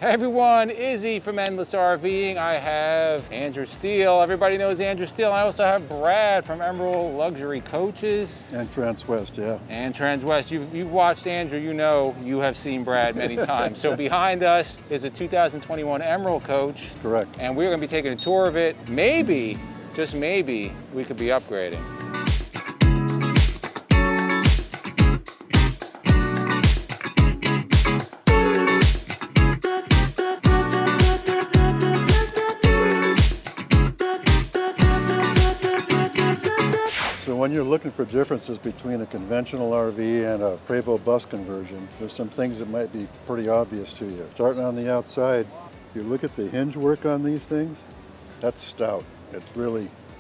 Hey everyone, Izzy from Endless RVing. I have Andrew Steele. Everybody knows Andrew Steele. I also have Brad from Emerald Luxury Coaches. And TransWest, yeah. And TransWest. You've watched Andrew, you know you have seen Brad many times. So behind us is a 2021 Emerald coach. Correct. And we're gonna be taking a tour of it. Maybe, just maybe, we could be upgrading. So when you're looking for differences between a conventional RV and a Prevost bus conversion, there's some things that might be pretty obvious to you. Starting on the outside, if you look at the hinge work on these things, that's stout.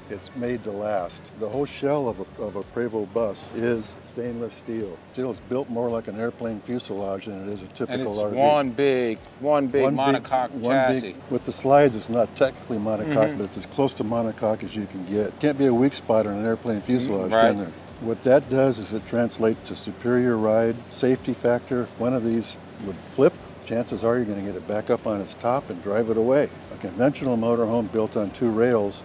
It's made to last. The whole shell of a Prevost bus is stainless steel. Steel is built more like an airplane fuselage than it is a typical RV. And it's one big monocoque chassis. With the slides, it's not technically monocoque, but it's as close to monocoque as you can get. Can't be a weak spot on an airplane fuselage, can there? What that does is it translates to superior ride, safety factor. If one of these would flip, chances are you're going to get it back up on its top and drive it away. A conventional motorhome built on two rails,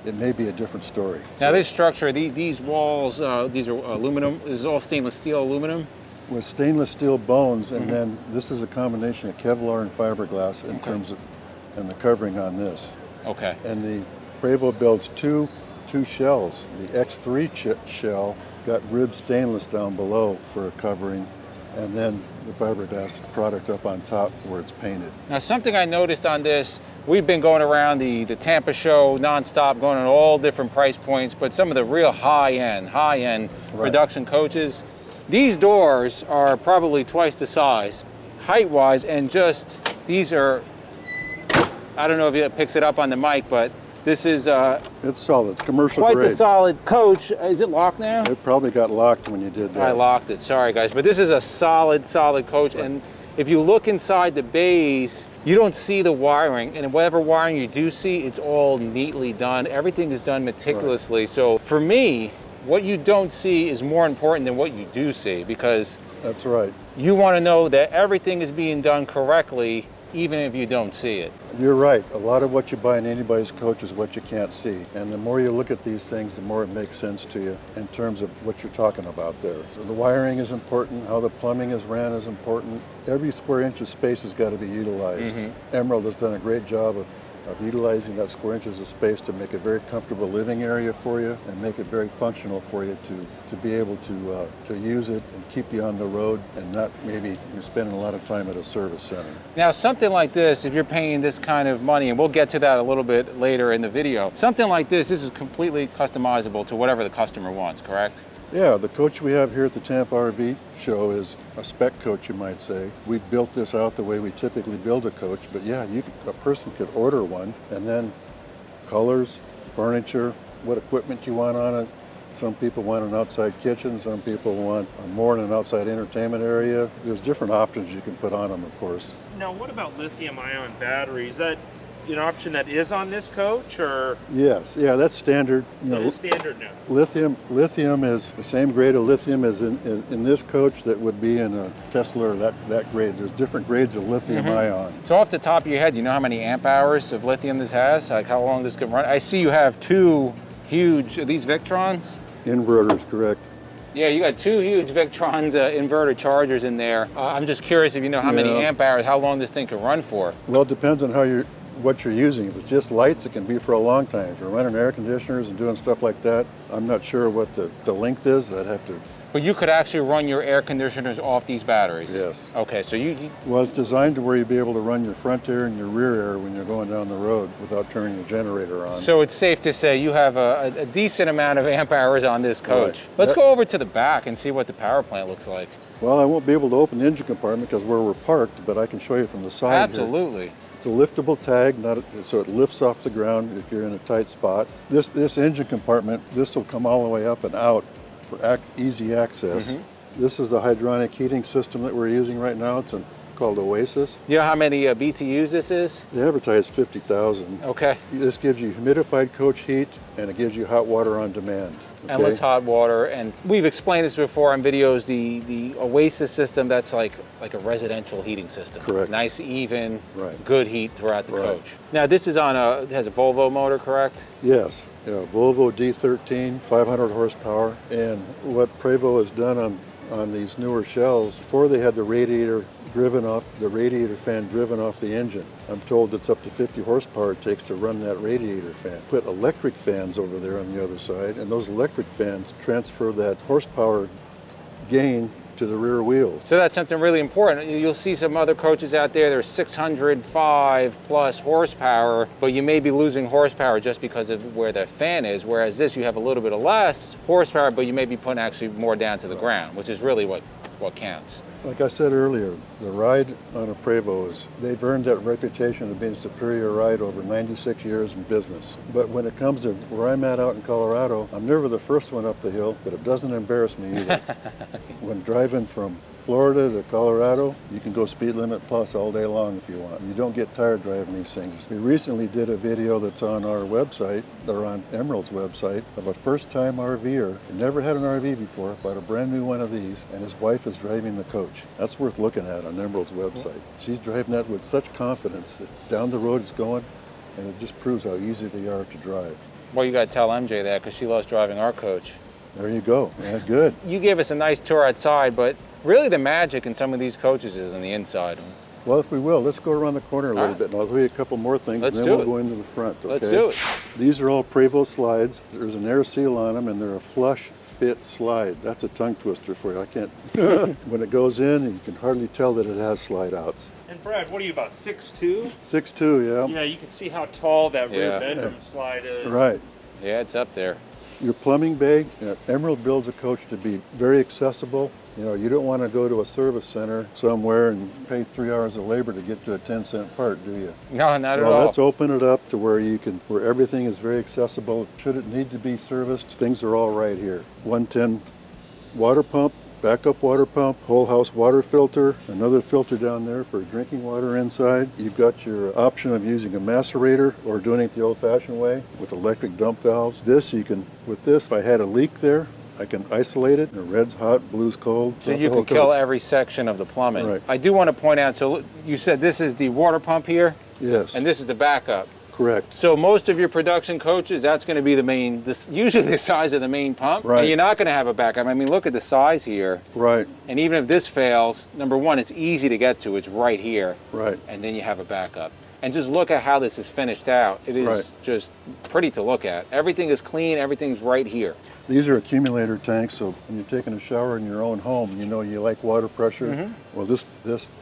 it may be a different story. Now this structure, these walls, these are aluminum, this is all stainless steel aluminum? With stainless steel bones, and then this is a combination of Kevlar and fiberglass in terms of, and the covering on this. Okay. And the Prevost builds two shells. The X3 shell got ribbed stainless down below for a covering, and then the fiberglass product up on top where it's painted. Now something I noticed on this, we've been going around the Tampa show nonstop, going on all different price points, but some of the real high-end production coaches, these doors are probably twice the size, height-wise, and just, these are, I don't know if it picks it up on the mic, but this is it's solid, it's commercial quite grade. the solid coach. Is it locked now? It probably got locked when you did that. I locked it, sorry guys, but this is a solid coach. Right. And if you look inside the bays, you don't see the wiring, and whatever wiring you do see, it's all neatly done. Everything is done meticulously. Right. So for me, what you don't see is more important than what you do see, because that's right. You want to know that everything is being done correctly, even if you don't see it. You're right. A lot of what you buy in anybody's coach is what you can't see. And the more you look at these things, the more it makes sense to you in terms of what you're talking about there. So the wiring is important, how the plumbing is ran is important. Every square inch of space has got to be utilized. Emerald has done a great job of utilizing that square inches of space to make a very comfortable living area for you and make it very functional for you to be able to use it and keep you on the road and not maybe you're spending a lot of time at a service center. Now something like this, if you're paying this kind of money, and we'll get to that a little bit later in the video, something like this is completely customizable to whatever the customer wants, correct? Yeah, the coach we have here at the Tampa RV show is a spec coach, you might say. We've built this out the way we typically build a coach, but yeah, a person could order one, and then colors, furniture, what equipment you want on it. Some people want an outside kitchen, some people want more in an outside entertainment area. There's different options you can put on them, of course. Now, what about lithium-ion batteries? Is that an option that is on this coach, or? Yes, yeah, that's standard. That is standard now. Lithium is the same grade of lithium as in this coach that would be in a Tesla or that grade. There's different grades of lithium-ion. So off the top of your head, do you know how many amp hours of lithium this has? Like how long this could run? I see you have two huge, are these Victrons? Inverters, correct. Yeah, you got two huge Victrons inverter chargers in there. I'm just curious if you know how many amp hours, how long this thing could run for. Well, it depends on what you're using. If it's just lights, it can be for a long time. If you're running air conditioners and doing stuff like that, I'm not sure what the length is. I'd have to. But you could actually run your air conditioners off these batteries? Yes. Okay, so you... Well, it's designed to where you'd be able to run your front air and your rear air when you're going down the road without turning your generator on. So it's safe to say you have a decent amount of amp hours on this coach. Right. Let's go over to the back and see what the power plant looks like. Well, I won't be able to open the engine compartment because where we're parked, but I can show you from the side. Absolutely. Here. It's a liftable tag, so it lifts off the ground if you're in a tight spot. This engine compartment, this will come all the way up and out for easy access. This is the hydronic heating system that we're using right now. It's an called Oasis. Do you know how many BTUs this is? They advertise 50,000. Okay. This gives you humidified coach heat, and it gives you hot water on demand. Okay? Endless hot water, and we've explained this before on videos. The Oasis system, that's like a residential heating system. Correct. Nice, even, Right. good heat throughout the Right. coach. Now this is on it has a Volvo motor, correct? Yes, yeah, Volvo D13, 500 horsepower. And what Prevost has done on these newer shells, before they had the radiator fan driven off the engine. I'm told it's up to 50 horsepower it takes to run that radiator fan. Put electric fans over there on the other side, and those electric fans transfer that horsepower gain to the rear wheels. So that's something really important. You'll see some other coaches out there, they're 605 plus horsepower, but you may be losing horsepower just because of where the fan is, whereas this, you have a little bit of less horsepower, but you may be putting actually more down to the ground, which is really what counts. Like I said earlier, the ride on a Prevost, they've earned that reputation of being a superior ride over 96 years in business. But when it comes to where I'm at out in Colorado, I'm never the first one up the hill, but it doesn't embarrass me either. When driving from Florida to Colorado, you can go speed limit plus all day long if you want. You don't get tired driving these things. We recently did a video that's on our website, or on Emerald's website, of a first-time RVer who never had an RV before, bought a brand new one of these, and his wife is driving the coach. That's worth looking at on Emerald's website. She's driving that with such confidence that down the road it's going, and it just proves how easy they are to drive. Well, you got to tell MJ that because she loves driving our coach. There you go. Yeah, good. You gave us a nice tour outside, but really the magic in some of these coaches is on the inside. Well, if we will, let's go around the corner a little right. bit, and I'll tell you a couple more things, Let's and then do we'll it. go into the front, okay? Let's do it. These are all Prevost slides. There's an air seal on them, and they're a flush fit slide. That's a tongue twister for you. I can't. When it goes in, you can hardly tell that it has slide outs. And Brad, what are you, about 6'2"? 6'2", yeah. Yeah, you can see how tall that rear Yeah. bedroom slide is. Right. Yeah, it's up there. Your plumbing bay, Emerald builds a coach to be very accessible. You know, you don't want to go to a service center somewhere and pay 3 hours of labor to get to a 10-cent part, do you? No, not at Well, all. let's open it up to where where everything is very accessible. Should it need to be serviced, things are all right here. 110 water pump, backup water pump, whole house water filter, another filter down there for drinking water inside. You've got your option of using a macerator or doing it the old-fashioned way with electric dump valves. With this, if I had a leak there, I can isolate it. The red's hot, blue's cold. So you can kill every section of the plumbing. Right. I do want to point out, so you said this is the water pump here, Yes, and this is the backup. correct. So most of your production coaches, that's going to be usually the size of the main pump. Right. And you're not going to have a backup. I mean, look at the size here. Right, And even if this fails, number one, it's easy to get to. It's right here. right. And then you have a backup. And just look at how this is finished out. It is Right. just pretty to look at. Everything is clean. Everything's right here. These are accumulator tanks, so when you're taking a shower in your own home, you know you like water pressure. Well, this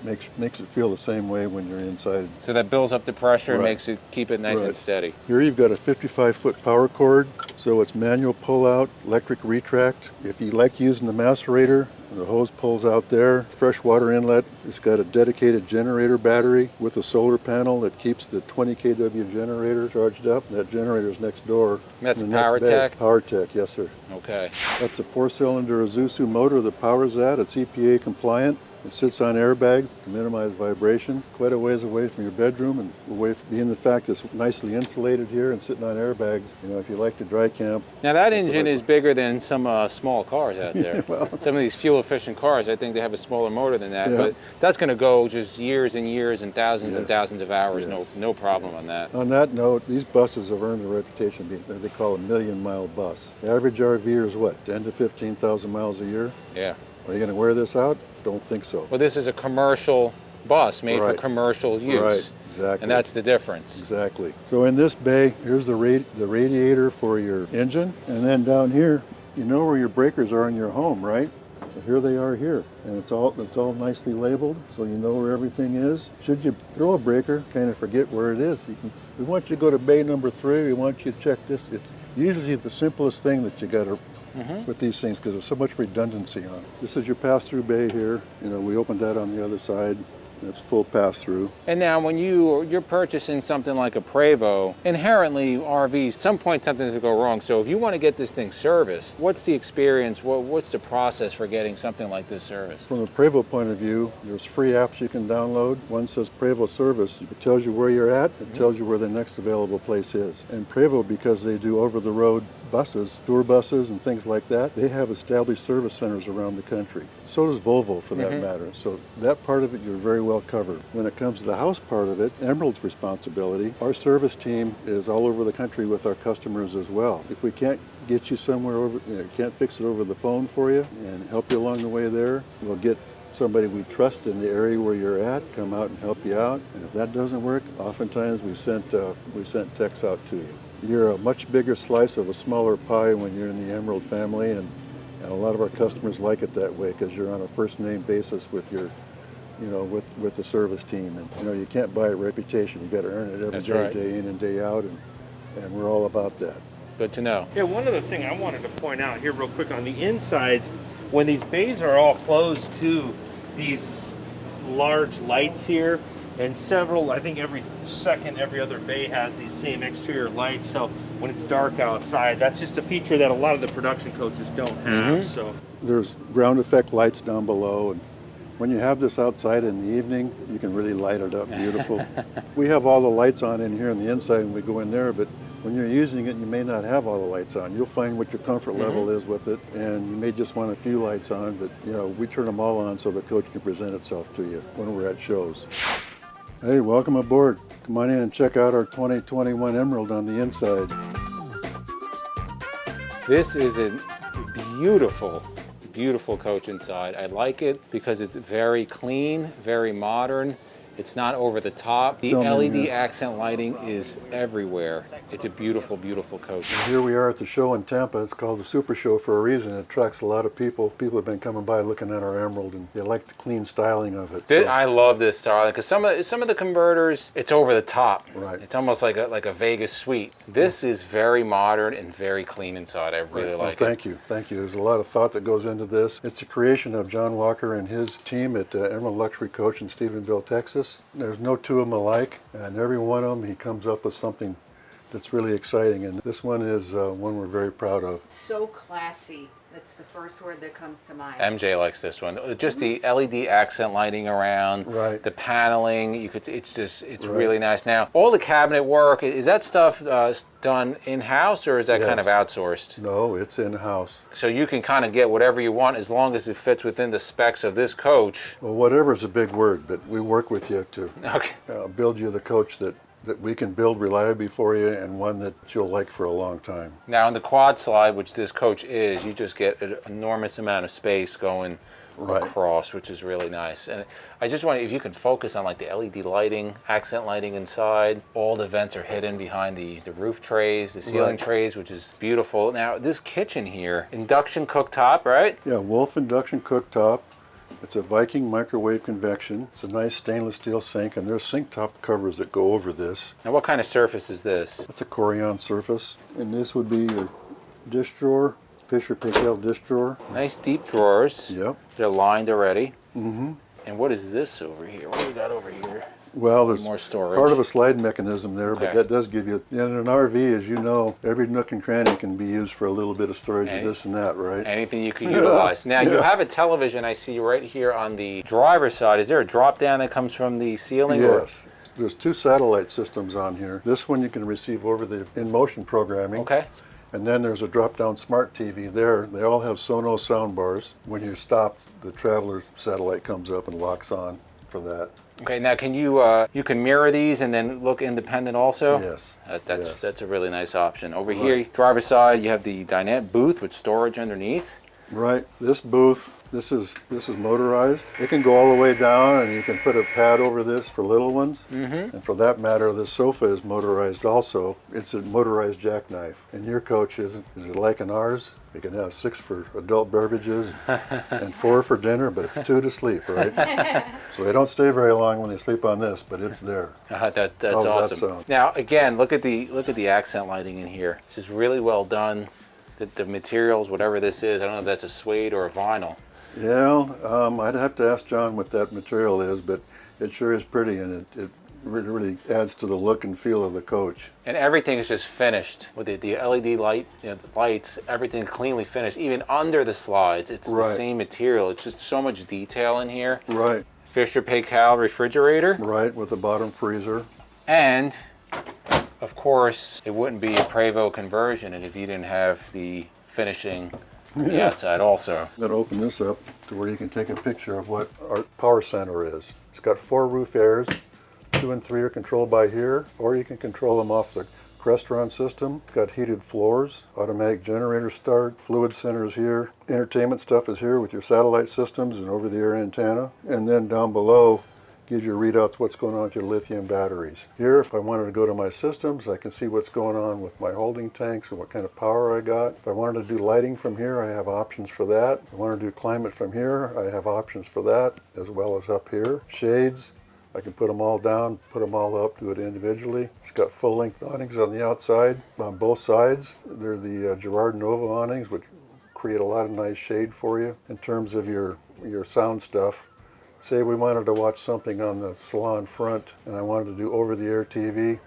makes it feel the same way when you're inside. So that builds up the pressure and Right. makes it keep it nice and Right. steady. Here you've got a 55-foot power cord, so it's manual pull-out, electric retract. If you like using the macerator, the hose pulls out there. Fresh water inlet. It's got a dedicated generator battery with a solar panel that keeps the 20 kW generator charged up. That generator's next door. That's in the next bay. PowerTech? PowerTech, yes sir. Okay. That's a 4-cylinder Isuzu motor that powers that. It's EPA compliant. It sits on airbags to minimize vibration. Quite a ways away from your bedroom and away from being the fact it's nicely insulated here and sitting on airbags. You know, if you like to dry camp. Now that engine is bigger than some small cars out there. Well. Some of these fuel-efficient cars, I think they have a smaller motor than that. Yeah. But that's going to go just years and years and thousands and Yes. thousands of hours. Yes. No problem on that. On that note, these buses have earned a reputation being what they call a million-mile bus. The average RVer is what, 10 to 15,000 miles a year? Yeah. Are you going to wear this out? Don't think so. Well, this is a commercial bus made for Right. commercial use. Right, exactly. And that's the difference. Exactly. So in this bay, here's the radiator for your engine. And then down here, you know where your breakers are in your home, right? So here they are here. And it's all nicely labeled, so you know where everything is. Should you throw a breaker, kind of forget where it is, we want you to go to bay number 3, we want you to check this. It's usually the simplest thing that you got to with these things because there's so much redundancy on it. This is your pass-through bay here. You know, we opened that on the other side. It's full pass-through. And now when you're purchasing something like a Prevost, inherently RVs, some point something's to go wrong. So if you want to get this thing serviced, what's the experience? What's the process for getting something like this serviced? From a Prevost point of view, there's free apps you can download. One says Prevost Service. It tells you where you're at. It tells you where the next available place is. And Prevost, because they do over-the-road buses, tour buses and things like that, they have established service centers around the country. So does Volvo, for that matter. So that part of it, you're very well covered. When it comes to the house part of it, Emerald's responsibility, our service team is all over the country with our customers as well. If we can't get you somewhere over, can't fix it over the phone for you and help you along the way there, we'll get somebody we trust in the area where you're at, come out and help you out. And if that doesn't work, oftentimes we sent techs out to you. You're a much bigger slice of a smaller pie when you're in the Emerald family, and a lot of our customers like it that way because you're on a first name basis with your, with the service team. And you can't buy a reputation. You got to earn it every day, day in and day out, and we're all about that. Good to know. Yeah, one other thing I wanted to point out here real quick on the insides, when these bays are all closed to these large lights here, and several, I think every other bay has these same exterior lights, so when it's dark outside, that's just a feature that a lot of the production coaches don't have. So there's ground effect lights down below, and when you have this outside in the evening, you can really light it up beautiful. We have all the lights on in here on the inside when we go in there, but when you're using it, you may not have all the lights on. You'll find what your comfort level is with it, and you may just want a few lights on, but we turn them all on so the coach can present itself to you when we're at shows. Hey, welcome aboard. Come on in and check out our 2021 Emerald on the inside. This is a beautiful, beautiful coach inside. I like it because it's very clean, very modern. It's not over the top. The LED accent lighting is everywhere. It's a beautiful, beautiful coach. And here we are at the show in Tampa. It's called the Super Show for a reason. It attracts a lot of people. People have been coming by looking at our Emerald, and they like the clean styling of it. I love this styling because some of the converters, it's over the top. Right. It's almost like a Vegas suite. This is very modern and very clean inside. I really like it. Thank you. There's a lot of thought that goes into this. It's a creation of John Walker and his team at Emerald Luxury Coach in Stephenville, Texas. There's no two of them alike, and every one of them he comes up with something that's really exciting, and this one is one we're very proud of. So classy. That's the first word that comes to mind. MJ likes this one. Just the LED accent lighting around, right. The paneling. It's really nice. Now, all the cabinet work, is that stuff done in-house, or is that kind of outsourced? No, it's in-house. So you can kind of get whatever you want as long as it fits within the specs of this coach. Well, whatever is a big word, but we work with you to build you the coach that we can build reliably for you, and one that you'll like for a long time. Now on the quad slide, which this coach is, you just get an enormous amount of space going across, which is really nice. And I just wonder if you can focus on like the LED lighting, accent lighting inside. All the vents are hidden behind the roof trays, the ceiling trays, which is beautiful. Now this kitchen here, induction cooktop, right? Yeah, Wolf induction cooktop. It's a Viking microwave convection. It's a nice stainless steel sink, and there's sink top covers that go over this. Now what kind of surface is this? It's a Corian surface, and this would be your dish drawer, Fisher Paykel dish drawer. Nice deep drawers. Yep. They're lined already. Mm-hmm. And what is this over here? What do we got over here? Well, there's more storage. Part of a slide mechanism there, but that does give you, in an RV, as you know, every nook and cranny can be used for a little bit of storage of this and that, right? Anything you can utilize. Now, you have a television I see right here on the driver's side. Is there a drop down that comes from the ceiling? Yes. There's two satellite systems on here. This one you can receive over the in-motion programming. Okay. And then there's a drop-down smart TV there. They all have Sonos sound bars. When you stop, the Traveler satellite comes up and locks on for that. Okay, now can you can mirror these and then look independent also? Yes. That's a really nice option. Over here, driver's side, you have the Dinette Booth with storage underneath. Right. This booth, this is motorized. It can go all the way down, and you can put a pad over this for little ones. Mm-hmm. And for that matter, this sofa is motorized also. It's a motorized jackknife. And your coach is it like in ours? You can have 6 for adult beverages and 4 for dinner, but it's 2 to sleep, right? So they don't stay very long when they sleep on this, but it's there. That's How's awesome. that sound? Now again, look at the accent lighting in here. This is really well done. The materials, whatever this is, I don't know if that's a suede or a vinyl. Yeah, I'd have to ask John what that material is, but It sure is pretty, and it really adds to the look and feel of the coach. And everything is just finished with the LED light, the lights, everything cleanly finished. Even under the slides, it's the same material. It's just so much detail in here. Right. Fisher Paykel refrigerator. Right, with the bottom freezer. And of course, it wouldn't be a Prevost conversion if you didn't have the finishing on the outside also. I'm gonna open this up to where you can take a picture of what our power center is. It's got 4 roof airs. 2 and 3 are controlled by here, or you can control them off the Crestron system. It's got heated floors, automatic generator start, fluid centers here. Entertainment stuff is here with your satellite systems and over-the-air antenna. And then down below, gives you readouts what's going on with your lithium batteries. Here, if I wanted to go to my systems, I can see what's going on with my holding tanks and what kind of power I got. If I wanted to do lighting from here, I have options for that. If I want to do climate from here, I have options for that, as well as up here. Shades, I can put them all down, put them all up, do it individually. It's got full-length awnings on the outside, on both sides. They're the Girard Nova awnings, which create a lot of nice shade for you. In terms of your sound stuff, say we wanted to watch something on the salon front and I wanted to do over-the-air TV,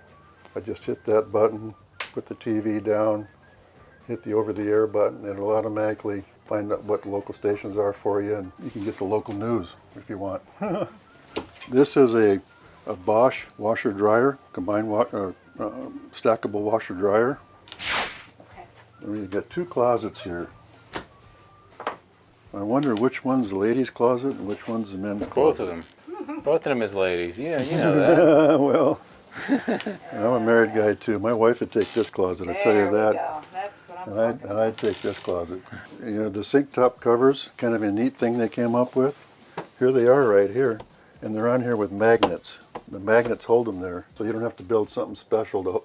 I just hit that button, put the TV down, hit the over-the-air button, and it'll automatically find out what the local stations are for you, and you can get the local news if you want. This is a Bosch washer dryer, combined stackable washer dryer. Okay. And we've got 2 closets here. I wonder which one's the ladies' closet and which one's the men's closet. Both of them. Both of them is ladies. You know that. Well, I'm a married guy too. My wife would take this closet, I'll tell you There that. we go. That's what I'm talking about. And I'd take this closet. You know, the sink top covers, kind of a neat thing they came up with. Here they are right here. And they're on here with magnets. The magnets hold them there, so you don't have to build something special to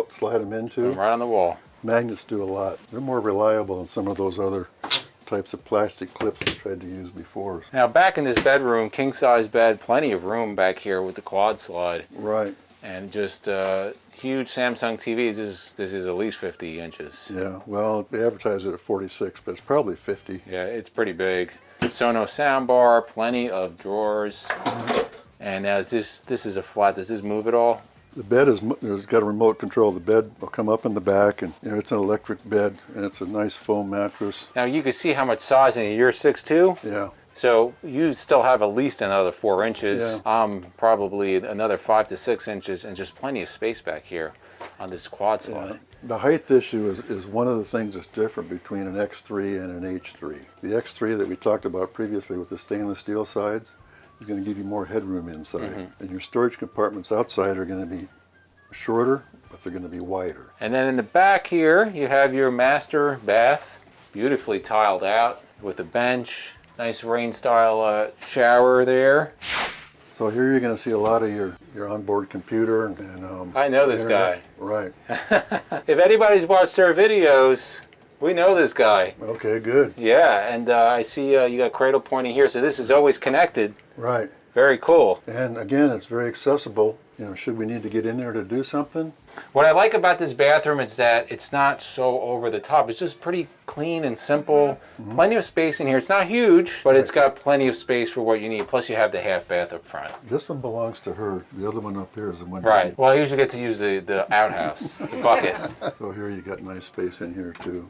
slide them into. Right on the wall. Magnets do a lot. They're more reliable than some of those other types of plastic clips we tried to use before. Now back in this bedroom, king size bed, plenty of room back here with the quad slide. Right. And just huge Samsung TVs. This is at least 50 inches. Yeah, well, they advertise it at 46, but it's probably 50. Yeah, it's pretty big. Sonos soundbar, plenty of drawers. And now this is a flat. Does this move at all? The bed there's got a remote control. The bed will come up in the back, and you know, it's an electric bed, and it's a nice foam mattress. Now you can see how much size in it. You're 6'2". Yeah. So you still have at least another 4 inches. Yeah. Probably another 5 to 6 inches, and just plenty of space back here on this quad slide. Yeah. The height issue is one of the things that's different between an X3 and an H3. The X3 that we talked about previously with the stainless steel sides is going to give you more headroom inside. And your storage compartments outside are going to be shorter, but they're going to be wider. And then in the back here, you have your master bath, beautifully tiled out with a bench, nice rain style shower there. So here you're going to see a lot of your onboard computer and I know this internet. guy. Right. If anybody's watched their videos, we know this guy. Okay, good. Yeah, and I see you got cradle pointing here, so this is always connected. Right. Very cool. And again, it's very accessible. You know, should we need to get in there to do something? What I like about this bathroom is that it's not so over the top. It's just pretty clean and simple. Plenty of space in here. It's not huge, but it's got plenty of space for what you need. Plus you have the half bath up front. This one belongs to her. The other one up here is the one. Right. Well, I usually get to use the outhouse, the bucket. So here you got nice space in here too.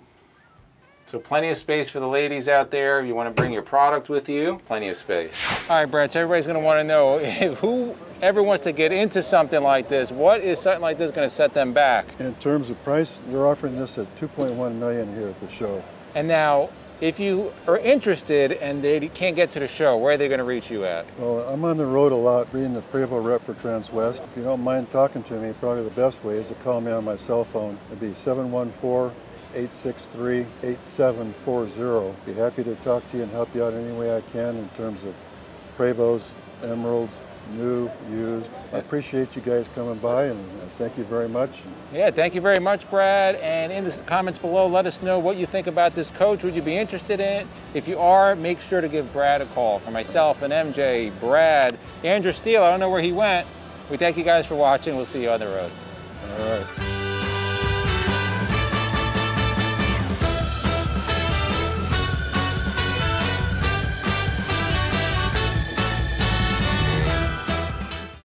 So plenty of space for the ladies out there. If you want to bring your product with you, plenty of space. All right, Brad, so everybody's going to want to know, whoever wants to get into something like this, what is something like this going to set them back? In terms of price, you're offering this at $2.1 million here at the show. And now, if you are interested and they can't get to the show, where are they going to reach you at? Well, I'm on the road a lot, being the Prevost rep for TransWest. If you don't mind talking to me, probably the best way is to call me on my cell phone. It'd be 714-863-8740. Be happy to talk to you and help you out any way I can in terms of Prevost, Emeralds, new, used. I appreciate you guys coming by, and thank you very much. Yeah, thank you very much, Brad. And in the comments below, let us know what you think about this coach. Would you be interested in it? If you are, make sure to give Brad a call. For myself and MJ, Brad, Andrew Steele, I don't know where he went. We thank you guys for watching. We'll see you on the road. All right.